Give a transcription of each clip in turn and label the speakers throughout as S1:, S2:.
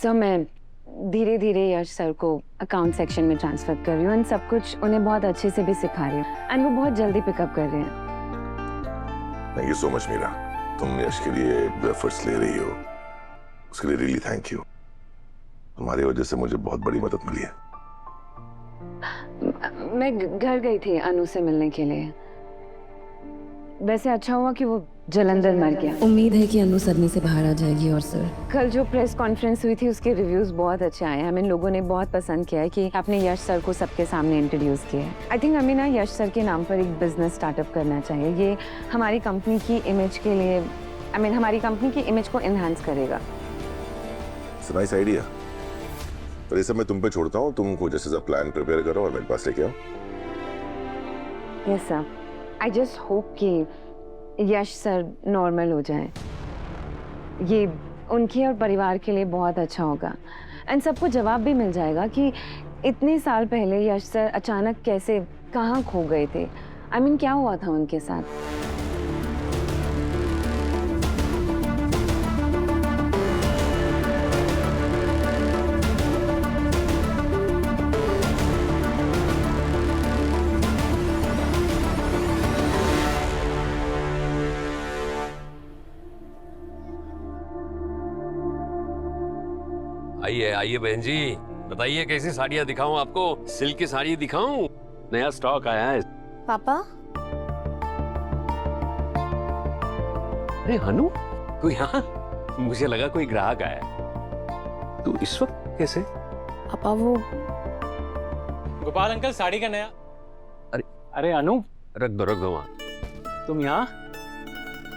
S1: Sir मैं धीरे धीरे यश सर को अकाउंट सेक्शन में ट्रांसफर कर रही हूँ एंड सब कुछ उन्हें बहुत अच्छे से भी सिखा रही हूँ एंड वो बहुत जल्दी पिकअप कर रहे हैं।
S2: Thank you so much Meera, तुम यश के लिए एफर्ट्स ले रही हो, उसके लिए रियली थैंक यू। तुम्हारी वजह से मुझे बहुत बड़ी मदद मिली है।
S1: मैं घर गई थी अनु से मिलने के लिए। वैसे अच्छा हुआ कि वो जलंधर मर गया।
S3: उम्मीद है कि अनु सदमे से बाहर आ जाएगी। और सर,
S1: कल जो प्रेस कॉन्फ्रेंस हुई थी उसके रिव्यूज बहुत अच्छे आए हैं। हमें लोगों ने बहुत पसंद किया है कि आपने यश सर को सबके सामने इंट्रोड्यूस किया है। आई थिंक हमें ना यश सर के नाम पर एक बिजनेस स्टार्टअप करना चाहिए। ये हमारी कंपनी की इमेज के लिए हमारी कंपनी की इमेज को एनहांस करेगा।
S2: Nice idea. पर ये सब मैं तुम पे छोड़ता हूँ, तुमको जैसे सब प्लान प्रिपेयर करो और मेरे पास लेके आओ।
S1: Yes sir, I just hope कि यश सर नॉर्मल हो जाए। ये उनके और परिवार के लिए बहुत अच्छा होगा एंड सबको जवाब भी मिल जाएगा कि इतने साल पहले यश सर अचानक कैसे कहाँ खो गए थे। क्या हुआ था उनके साथ।
S4: आइए आइए बहन जी, बताइए कैसी साड़ियाँ दिखाऊं आपको? सिल्क की साड़ी दिखाऊं? नया स्टॉक आया है।
S3: पापा,
S4: अरे हनु, तू यहाँ? मुझे लगा कोई ग्राहक आया। तू इस वक्त कैसे?
S3: पापा वो
S5: गोपाल अंकल साड़ी का नया। अरे अनु,
S4: रख दो वहाँ।
S5: तुम यहाँ?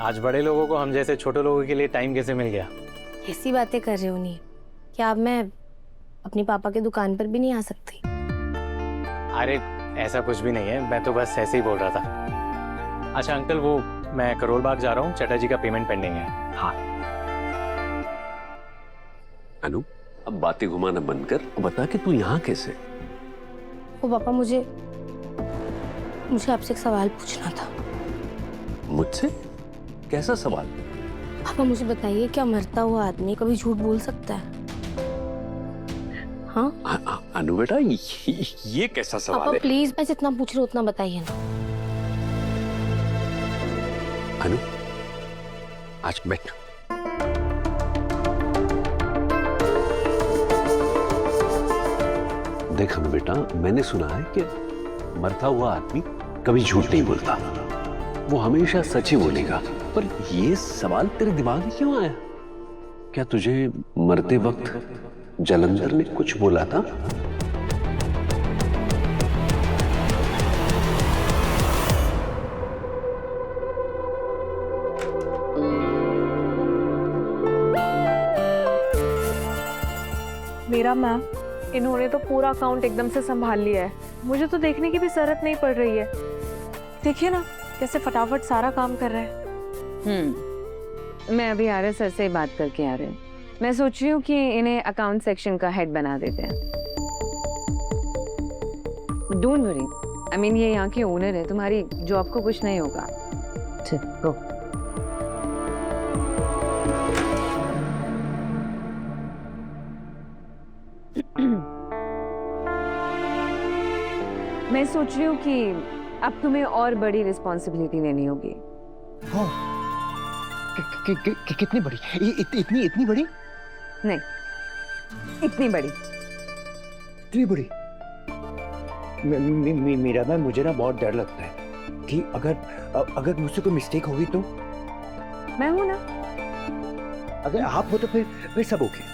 S5: आज बड़े लोगों को हम जैसे छोटे लोगों के लिए टाइम कैसे मिल गया?
S3: ऐसी बातें कर रहे हो नहीं? क्या अब मैं अपनी पापा की दुकान पर भी नहीं आ सकती?
S5: अरे ऐसा कुछ भी नहीं है, मैं तो बस ऐसे ही बोल रहा था। अच्छा अंकल, वो मैं करोल बाग जा रहा हूँ, चटर्जी का पेमेंट पेंडिंग है। हाँ।
S4: अनु, अब बातें घुमाना बंद कर, बता कि तू यहाँ कैसे?
S3: वो पापा, मुझे आपसे एक सवाल पूछना था।
S4: मुझसे? कैसा सवाल?
S3: पापा मुझे बताइए, क्या मरता हुआ आदमी कभी झूठ बोल सकता है? हाँ
S4: अनु बेटा, ये कैसा सवाल
S3: पापा
S4: है?
S3: प्लीज, मैं जितना पूछ रही हूँ उतना बताइए ना।
S4: अनु, आज बैठ। देख अनु बेटा, मैंने सुना है कि मरता हुआ आदमी कभी झूठ नहीं बोलता, वो हमेशा सच ही बोलेगा। पर ये सवाल तेरे दिमाग में क्यों आया? क्या तुझे मरते वक्त जलंधर ने कुछ बोला था?
S6: मेरा मैम, इन्होंने तो पूरा अकाउंट एकदम से संभाल लिया है। मुझे तो देखने की भी जरूरत नहीं पड़ रही है। देखिए ना कैसे फटाफट सारा काम कर रहे हैं।
S1: मैं अभी आर सर से बात करके आ रही हूँ। मैं सोच रही हूँ कि इन्हें अकाउंट सेक्शन का हेड बना देते हैं। डोंट वरी, ये यहाँ के ओनर है, तुम्हारी जॉब को कुछ नहीं होगा। ठीक, गो। मैं सोच रही हूँ कि अब तुम्हें और बड़ी रिस्पॉन्सिबिलिटी लेनी होगी।
S7: कितनी बड़ी? इतनी बड़ी?
S1: नहीं, इतनी बड़ी।
S7: इतनी बड़ी? मेरा मैम, मुझे ना बहुत डर लगता है कि अगर मुझसे कोई मिस्टेक होगी तो।
S1: मैं हूं ना।
S7: अगर आप हो तो फिर सब ओके।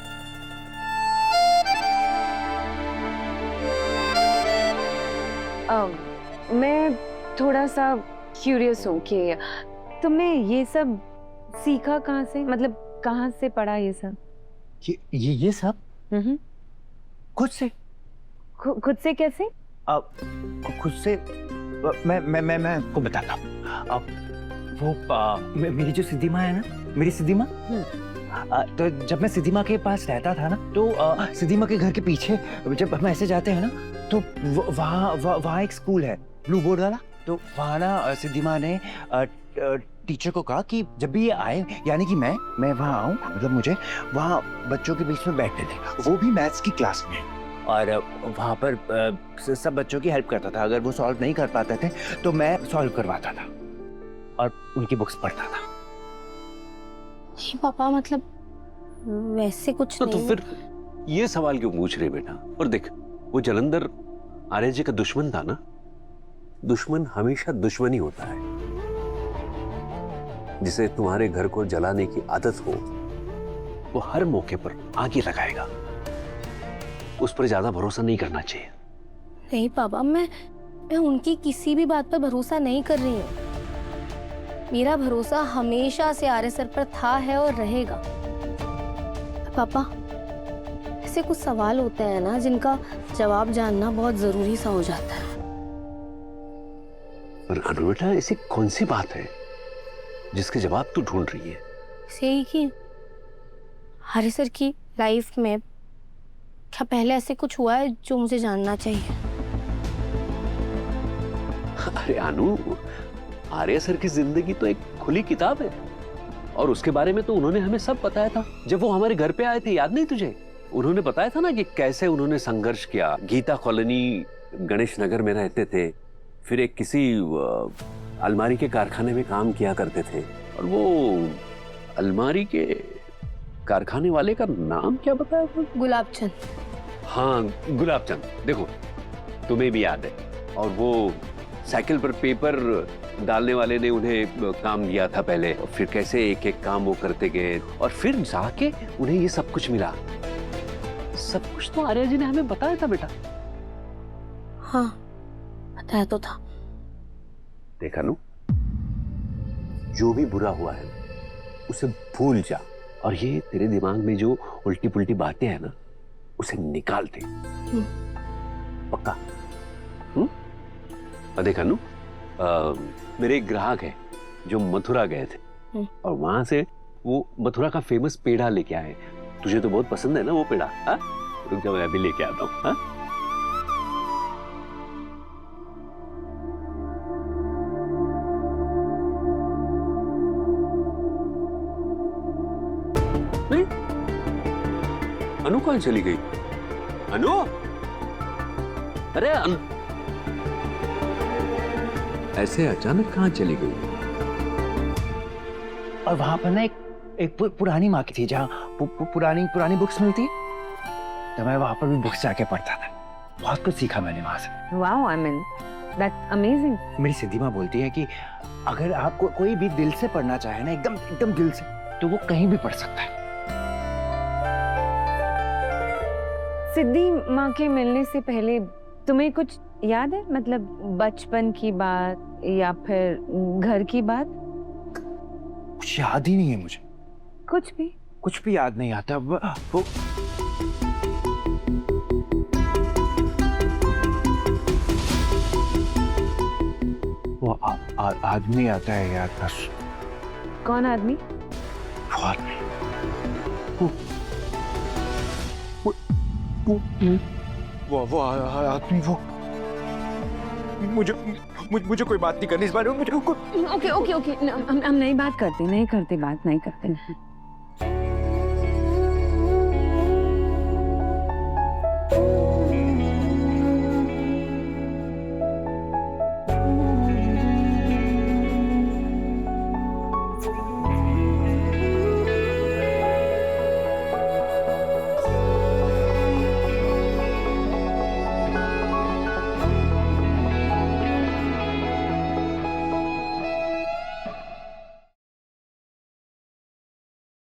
S1: मैं थोड़ा सा क्यूरियस हूँ कि तुमने ये सब सीखा कहाँ से? कहाँ से पढ़ा ये सब?
S7: ये सब खुद से।
S1: खुद से कैसे?
S7: खुद से मैं आपको बताता हूँ। वो मेरी जो सिद्धि माँ है ना, मेरी सिद्धि माँ, तो जब मैं सिद्धि माँ के पास रहता था ना, तो सिद्धि माँ के घर के पीछे जब हम ऐसे जाते हैं ना, तो वहाँ एक स्कूल है, ब्लू बोर्ड वाला। तो वहाँ ना सिद्धि माँ ने टीचर को कहा कि जब भी ये आए, यानी कि मैं वहाँ आऊँ, मतलब मुझे वहाँ बच्चों के बीच में बैठने दें, वो भी मैथ्स की क्लास में। और वहाँ पर सब बच्चों की हेल्प करता था। अगर वो सॉल्व नहीं कर पाते थे तो मैं सॉल्व करवाता था और उनकी बुक्स पढ़ता था।
S3: नहीं पापा, मतलब वैसे कुछ
S4: तो
S3: नहीं।
S4: फिर ये सवाल क्यों पूछ रहे बेटा? और देख, वो जलंधर आर्य जी का दुश्मन था ना। दुश्मन हमेशा दुश्मन ही होता है। जिसे तुम्हारे घर को जलाने की आदत हो, वो हर मौके पर आग ही लगाएगा। उस पर ज्यादा भरोसा नहीं करना चाहिए।
S3: नहीं पापा, मैं उनकी किसी भी बात पर भरोसा नहीं कर रही हूँ। मेरा भरोसा हमेशा से आर्य सर पर था, है और रहेगा। पापा, ऐसे कुछ सवाल होते हैं ना जिनका जवाब जानना बहुत जरूरी सा हो जाता है।
S4: पर अनु बेटा, ऐसी कौन सी बात है जिसके जवाब तू ढूंढ रही है?
S3: सही कि आर्य सर की लाइफ में क्या पहले ऐसे कुछ हुआ है जो मुझे जानना चाहिए?
S4: अरे अनु, आर्य सर की जिंदगी तो एक खुली किताब है और उसके बारे में तो उन्होंने हमें सब बताया था। जब वो हमारे घर पे आए थे, याद नहीं तुझे? उन्होंने बताया था ना कि कैसे उन्होंने संघर्ष किया। गीता कॉलोनी गणेश नगर में रहते थे, फिर एक किसी अलमारी के कारखाने में काम किया करते थे। और वो अलमारी के कारखाने वाले का नाम क्या बताया था?
S3: गुलाब चंद।
S4: हाँ, गुलाब चंद। देखो, तुम्हें भी याद है। और वो साइकिल पर पेपर डालने वाले ने उन्हें काम दिया था पहले, और फिर कैसे एक एक काम वो करते गए और फिर जाके उन्हें ये सब कुछ मिला। सब कुछ तो आर्या जी ने हमें बताया था बेटा।
S3: हाँ, बताया तो था।
S4: देखा नु, जो भी बुरा हुआ है उसे भूल जा, और ये तेरे दिमाग में जो उल्टी पुल्टी बातें हैं ना, उसे निकाल दे। पक्का? और देखा नु, मेरे एक ग्राहक है जो मथुरा गए थे और वहां से वो मथुरा का फेमस पेड़ा लेके आए। तुझे तो बहुत पसंद है ना वो पेड़ा? हाँ, रुक जा, मैं अभी लेके आता हूँ। हाँ, नहीं, अनु कहाँ चली गई? अनु, अरे ऐसे अचानक कहाँ चली गई?
S7: और वहां पर ना एक पुरानी माँ की थी, जहाँ पुरानी बुक्स मिलती, तो मैं वहां पर भी बुक्स जाके पढ़ता था। बहुत कुछ सीखा मैंने वहां से।
S1: Wow, I mean that's amazing.
S7: मेरी सिद्धि माँ बोलती है कि अगर आप कोई भी दिल से पढ़ना चाहे ना, एकदम दिल से, तो वो कहीं भी पढ़ सकता है।
S1: सिद्धि माँ के मिलने से पहले तुम्हें कुछ याद है? मतलब बचपन की बात या फिर घर की बात?
S7: कुछ याद ही नहीं है मुझे।
S1: कुछ भी
S7: याद नहीं आता। वो आदमी आता है याद, बस।
S1: कौन आदमी?
S7: वो आदमी, वो आदमी, वो मुझे कोई बात नहीं करनी इस बारे में। मुझे
S1: ओके हम नहीं बात करते, नहीं करते।